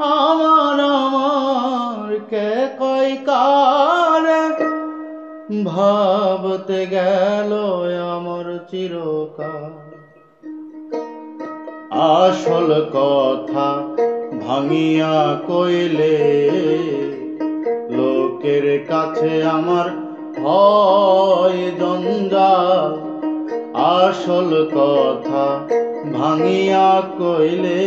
আমার আমার কে কয় কারে ভাবতে গেল আমার চিরকাল। আসল কথা ভাঙিয়া কইলে লোকের কাছে আমার হয় জঞ্জাল। আসল কথা ভাঙিয়া কইলে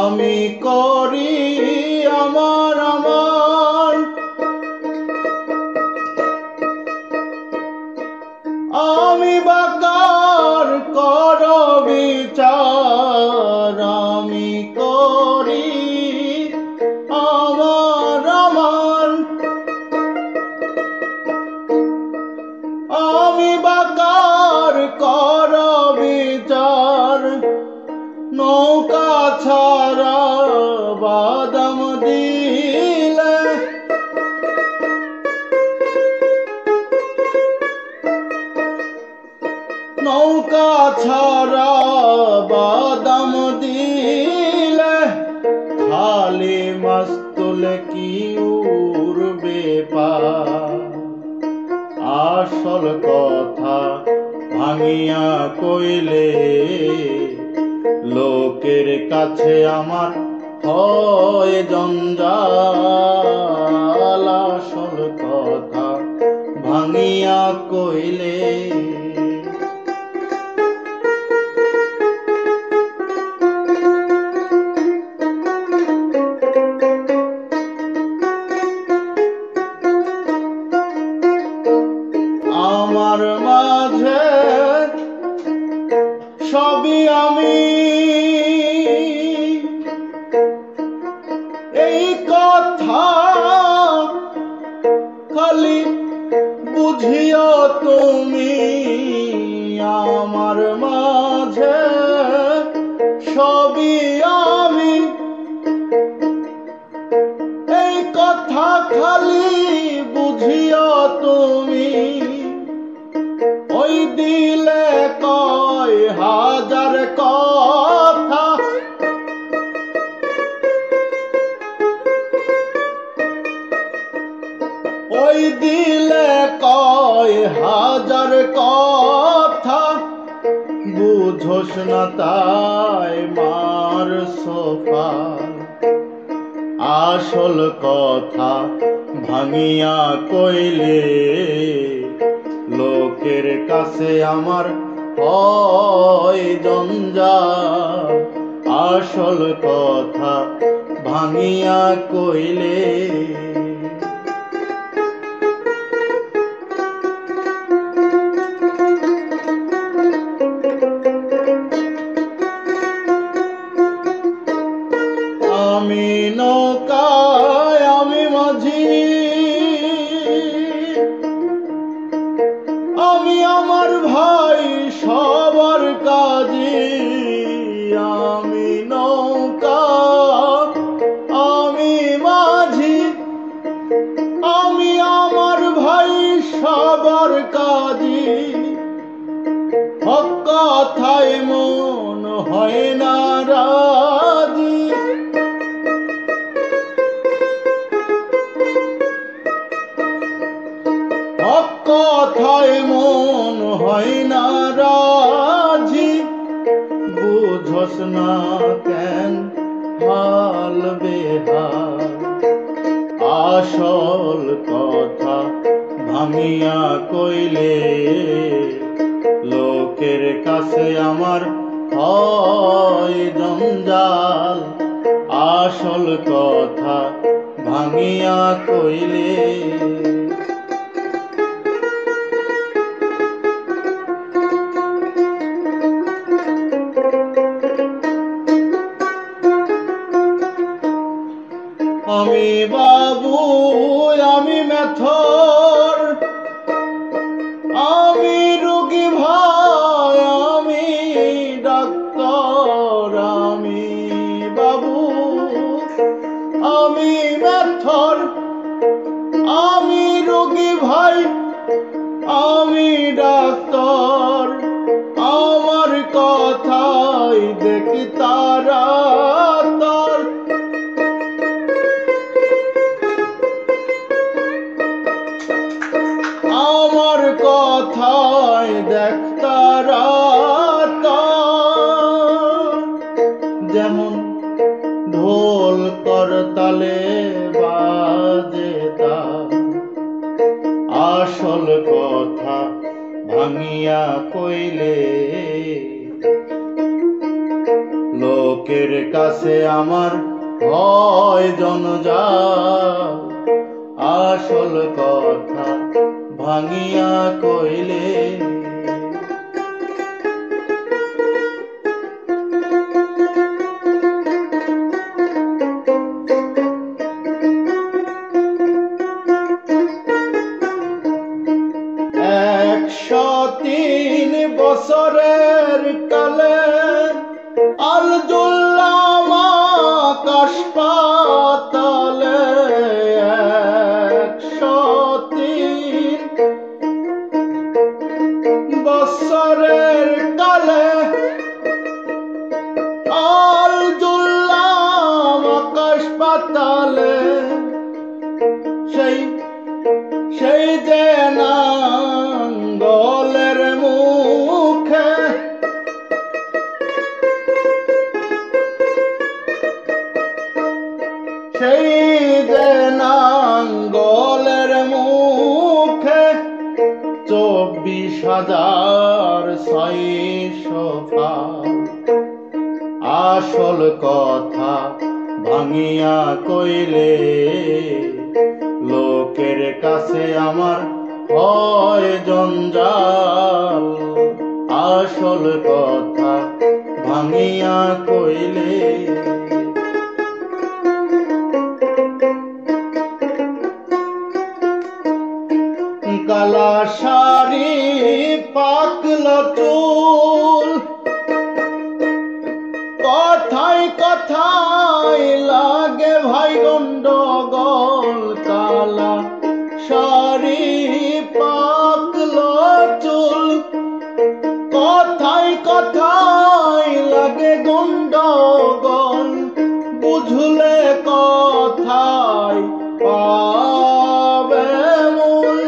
আমি করি আমার আমার, আমি বাকার কর বিচার। আমি করি আমার আমার, আমি বাকার কর বিচার। নৌকা ছাড়া বাদাম দিলে নৌকা ছাড়া বাদাম দিলে খালি মাছ তুলে কি উড়বে পার। আসল কথা ভাঙিয়া কইলে লোকের কাছে আমার হয় জঞ্জাল। আসল কথা ভাঙিয়া কইলে আমার মাঝে সবই আমি, এই কথা খালি বুঝিও তুমি। আমার মাঝে সবই আমি, এই কথা খালি বুঝিও তুমি। ওই দিলে কয় হাজার কথা, ওই দিলে কয় হাজার কথা। বুঝোস না তাই মার সোফার। আসল কথা ভাঙিয়া কইলে লোকের কাছে আমার হয় জঞ্জাল। আসল কথা ভাঙিয়া কইলে আমি নৌকায় আমি মাঝি, আমি আমার ভাই সবার কাজী। আমি নৌকা আমি মাঝি, আমি আমার ভাই সবার কাজী। হক কথায় মন হয় না রাজি, হক কথায় মন হয় না রাজি। বুঝোস না কেন হাল বেহাল। আসল কথা ভাঙিয়া কইলে লোকের কাছে আমার হয় জঞ্জাল। আসল কথা ভাঙিয়া কইলে আমি বাবু আমি মেথর, আমি রোগী ভাই আমি ডাক্তার। আমি যেমন ঢোল করতালে বাজে তা আসল কথা ভাঙিয়া কইলে লোকের কাছে আমার হয় জনজাল আসল কথা ভাঙিয়া কইলে বছরের কালে আল জুল্লাম আকাশ পাতালে 103 বছরের কালে আল জুল্লাম আকাশ পাতালে সেই যে নাঙ্গলের মুখে সেই যে নাঙ্গলের মুখে 24,600 আসল কথা ভাঙিয়া কইলে লোকের কাছে আমার হয় জঞ্জাল আসল কথা ভাঙিয়া কইলে কালা শাড়ি পাকলা চুল কথায় কথায় লাগে ভাই গন্ডগোল কালা শাড়ি পাকলা চুল কথায় কথায় লাগে গন্ডগোল বুঝলে কথায় পাবে মূল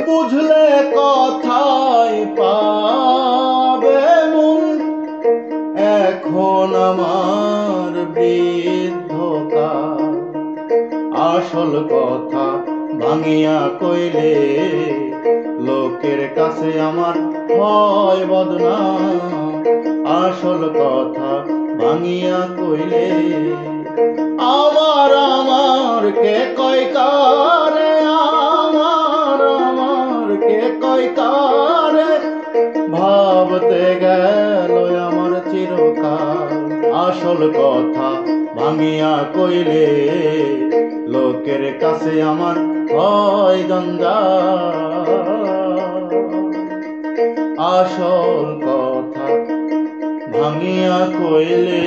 বুঝলে কথায় পাবে মূল এখন আমার বৃদ্ধকাল আসল কথা ভাঙিয়া কইলে লোকের কাছে আমার হয় বদনাম আসল কথা ভাঙিয়া কইলে আমার কে কয় কারে আমার কে কয় কারে ভাবতে গেল আমার চিরকাল আসল কথা ভাঙিয়া কইলে লোকের কাছে আমার হয় জঞ্জাল আসল কথা ভাঙিয়া কইলে